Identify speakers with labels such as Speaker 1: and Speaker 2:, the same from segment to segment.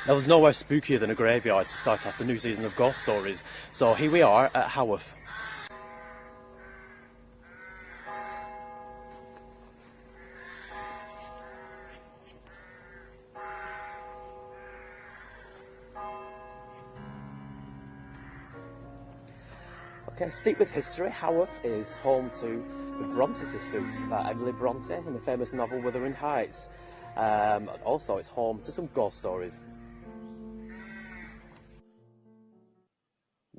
Speaker 1: Now, there's nowhere spookier than a graveyard to start off the new season of ghost stories, so here we are at Haworth. Okay, steeped with history, Haworth is home to the Bronte Sisters, Emily Bronte in the famous novel Wuthering Heights. And also it's home to some ghost stories.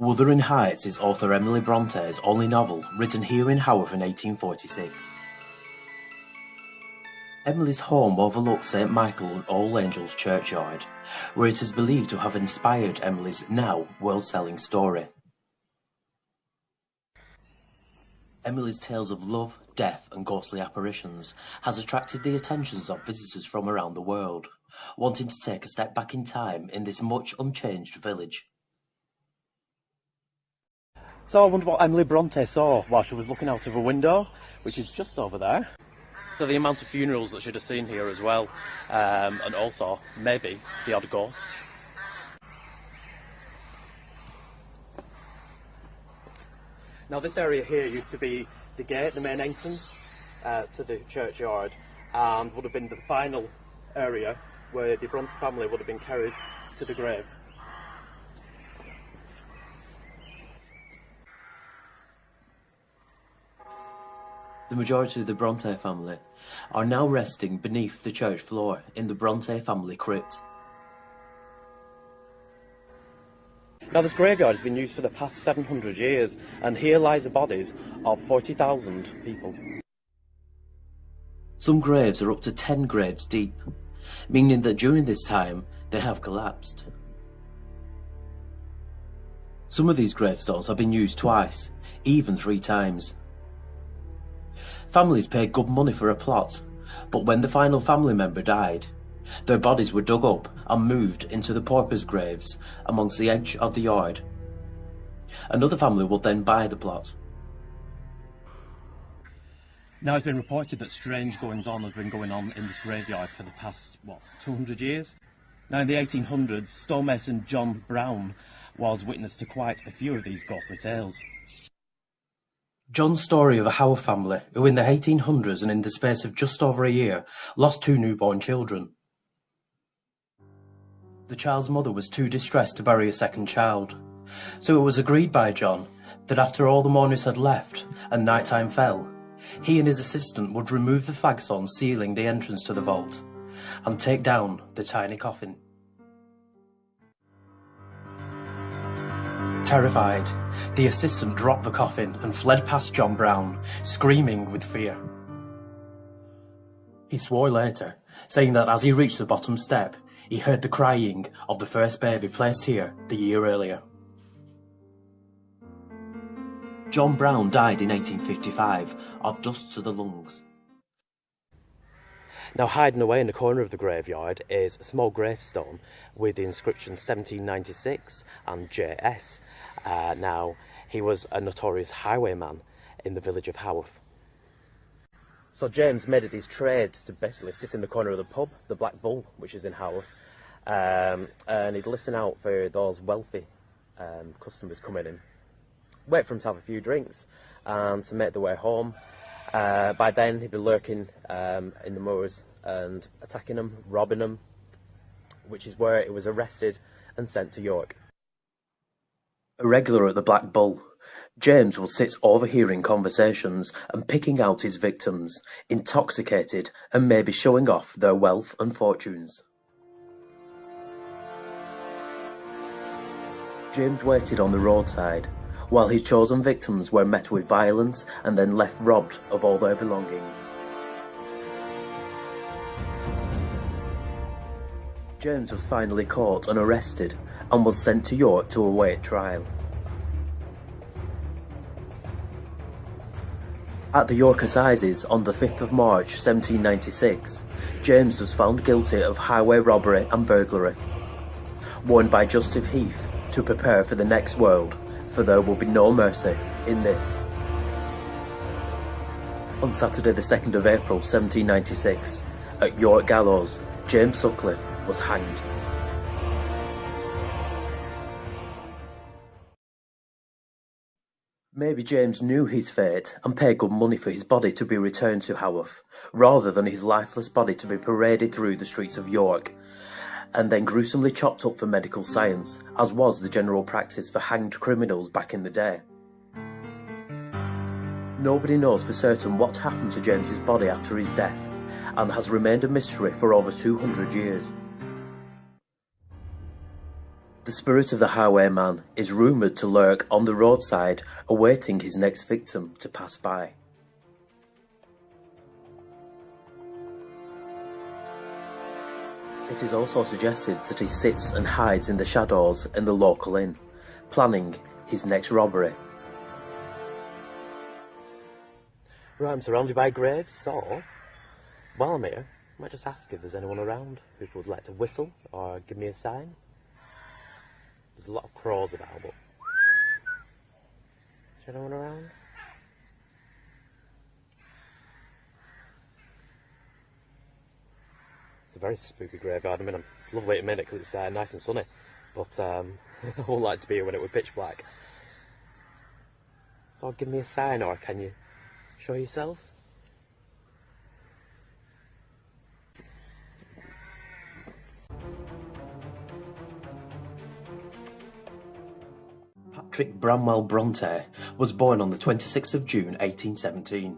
Speaker 2: Wuthering Heights is author Emily Bronte's only novel, written here in Haworth in 1846. Emily's home overlooks St Michael and All Angels Churchyard, where it is believed to have inspired Emily's now world-selling story. Emily's tales of love, death and ghostly apparitions has attracted the attentions of visitors from around the world, wanting to take a step back in time in this much unchanged village.
Speaker 1: So I wonder what Emily Bronte saw while she was looking out of a window, which is just over there. So the amount of funerals that she'd have seen here as well, and also maybe the odd ghosts. Now this area here used to be the gate, the main entrance to the churchyard, and would have been the final area where the Bronte family would have been carried to the graves.
Speaker 2: The majority of the Bronte family are now resting beneath the church floor in the Bronte family crypt.
Speaker 1: Now this graveyard has been used for the past 700 years, and here lies the bodies of 40,000 people.
Speaker 2: Some graves are up to 10 graves deep, meaning that during this time they have collapsed. Some of these gravestones have been used twice, even 3 times. Families paid good money for a plot, but when the final family member died, their bodies were dug up and moved into the paupers' graves amongst the edge of the yard. Another family would then buy the plot.
Speaker 1: Now it's been reported that strange goings-on have been going on in this graveyard for the past, 200 years? Now in the 1800s, stonemason John Brown was witness to quite a few of these ghostly tales.
Speaker 2: John's story of a Haworth family who in the 1800s and in the space of just over a year lost 2 newborn children. The child's mother was too distressed to bury a second child, so it was agreed by John that after all the mourners had left and night time fell, he and his assistant would remove the flagstone sealing the entrance to the vault and take down the tiny coffin. Terrified, the assistant dropped the coffin and fled past John Brown, screaming with fear. He swore later, saying that as he reached the bottom step, he heard the crying of the first baby placed here the year earlier. John Brown died in 1855 of dust to the lungs.
Speaker 1: Now hiding away in the corner of the graveyard is a small gravestone with the inscription 1796 and JS. Now he was a notorious highwayman in the village of Haworth. So James made it his trade to basically sit in the corner of the pub, the Black Bull, which is in Haworth, and he'd listen out for those wealthy customers coming in, wait for them to have a few drinks and to make their way home. By then he'd be lurking in the moors and attacking them, robbing them, which is where he was arrested and sent to York.
Speaker 2: A regular at the Black Bull, James would sit overhearing conversations and picking out his victims, intoxicated and maybe showing off their wealth and fortunes. James waited on the roadside, while his chosen victims were met with violence and then left robbed of all their belongings. James was finally caught and arrested and was sent to York to await trial. At the York Assizes on the 5th of March 1796, James was found guilty of highway robbery and burglary, warned by Justice Heath to prepare for the next world, for there will be no mercy in this. On Saturday the 2nd of April 1796, at York Gallows, James Sutcliffe was hanged. Maybe James knew his fate and paid good money for his body to be returned to Haworth, rather than his lifeless body to be paraded through the streets of York, and then gruesomely chopped up for medical science, as was the general practice for hanged criminals back in the day. Nobody knows for certain what happened to James's body after his death, and has remained a mystery for over 200 years. The spirit of the highwayman is rumoured to lurk on the roadside, awaiting his next victim to pass by. It is also suggested that he sits and hides in the shadows in the local inn, planning his next robbery.
Speaker 1: Right, I'm surrounded by graves, so while I'm here, I might just ask if there's anyone around who would like to whistle or give me a sign. There's a lot of crows about, but is there anyone around? It's a very spooky graveyard. I mean, it's lovely at a minute because it's nice and sunny, but I wouldn't like to be here when it was pitch black. So give me a sign, or can you show yourself?
Speaker 2: Brother-Branwell Bronte was born on the 26th of June 1817.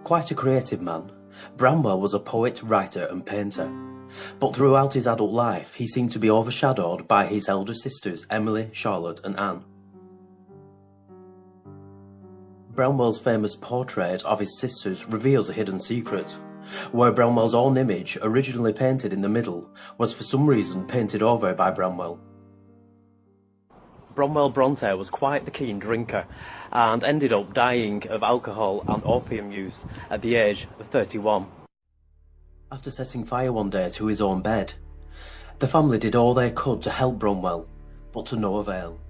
Speaker 2: Quite a creative man, Branwell was a poet, writer and painter, but throughout his adult life he seemed to be overshadowed by his elder sisters Emily, Charlotte and Anne. Branwell's famous portrait of his sisters reveals a hidden secret, where Branwell's own image, originally painted in the middle, was for some reason painted over by Branwell.
Speaker 1: Brother-Branwell Bronte was quite the keen drinker and ended up dying of alcohol and opium use at the age of 31.
Speaker 2: After setting fire one day to his own bed, the family did all they could to help Branwell, but to no avail.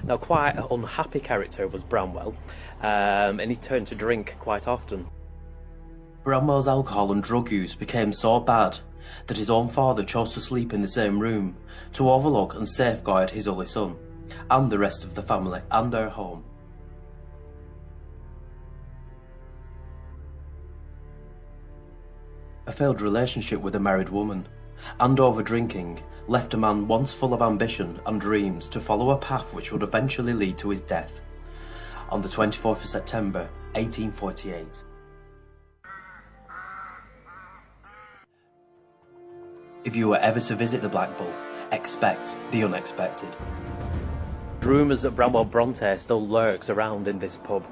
Speaker 1: Now, quite an unhappy character was Branwell, and he turned to drink quite often.
Speaker 2: Branwell's alcohol and drug use became so bad that his own father chose to sleep in the same room to overlook and safeguard his only son, and the rest of the family and their home. A failed relationship with a married woman, and over-drinking, left a man once full of ambition and dreams to follow a path which would eventually lead to his death, on the 24th of September 1848. If you were ever to visit the Black Bull, expect the unexpected.
Speaker 1: Rumours that Brother-Branwell Bronte still lurks around in this pub,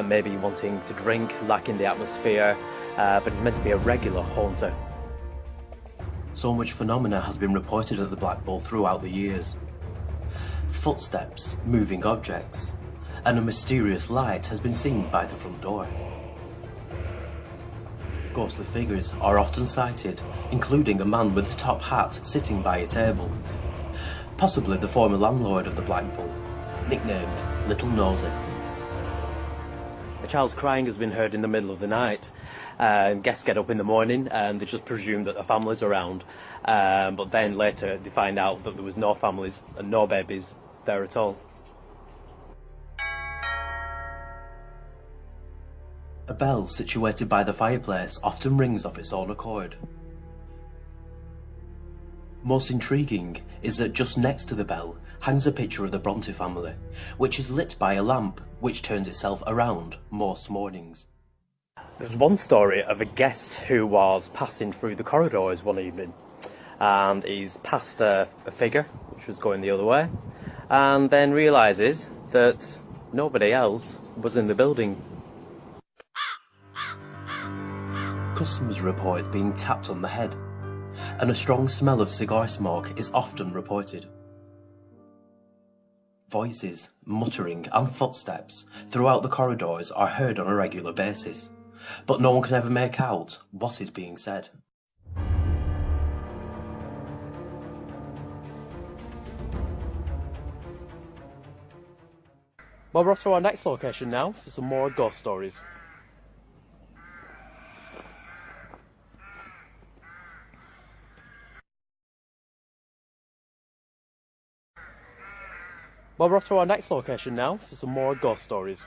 Speaker 1: maybe wanting to drink, lacking the atmosphere, but he's meant to be a regular haunter.
Speaker 2: So much phenomena has been reported at the Black Bull throughout the years. Footsteps, moving objects, and a mysterious light has been seen by the front door. Ghostly figures are often sighted, including a man with a top hat sitting by a table, possibly the former landlord of the Black Bull, nicknamed Little Nosy.
Speaker 1: A child's crying has been heard in the middle of the night. Guests get up in the morning and they just presume that a family's around, but then later they find out that there was no families and no babies there at all.
Speaker 2: A bell situated by the fireplace often rings of its own accord. Most intriguing is that just next to the bell hangs a picture of the Bronte family, which is lit by a lamp which turns itself around most mornings.
Speaker 1: There's one story of a guest who was passing through the corridors one evening, and he's passed a figure which was going the other way, and then realises that nobody else was in the building.
Speaker 2: Customers report being tapped on the head, and a strong smell of cigar smoke is often reported. Voices, muttering and footsteps throughout the corridors are heard on a regular basis, but no one can ever make out what is being said.
Speaker 1: Well, we're off to our next location now for some more ghost stories.
Speaker 3: Well, we're off to our next location now for some more ghost stories.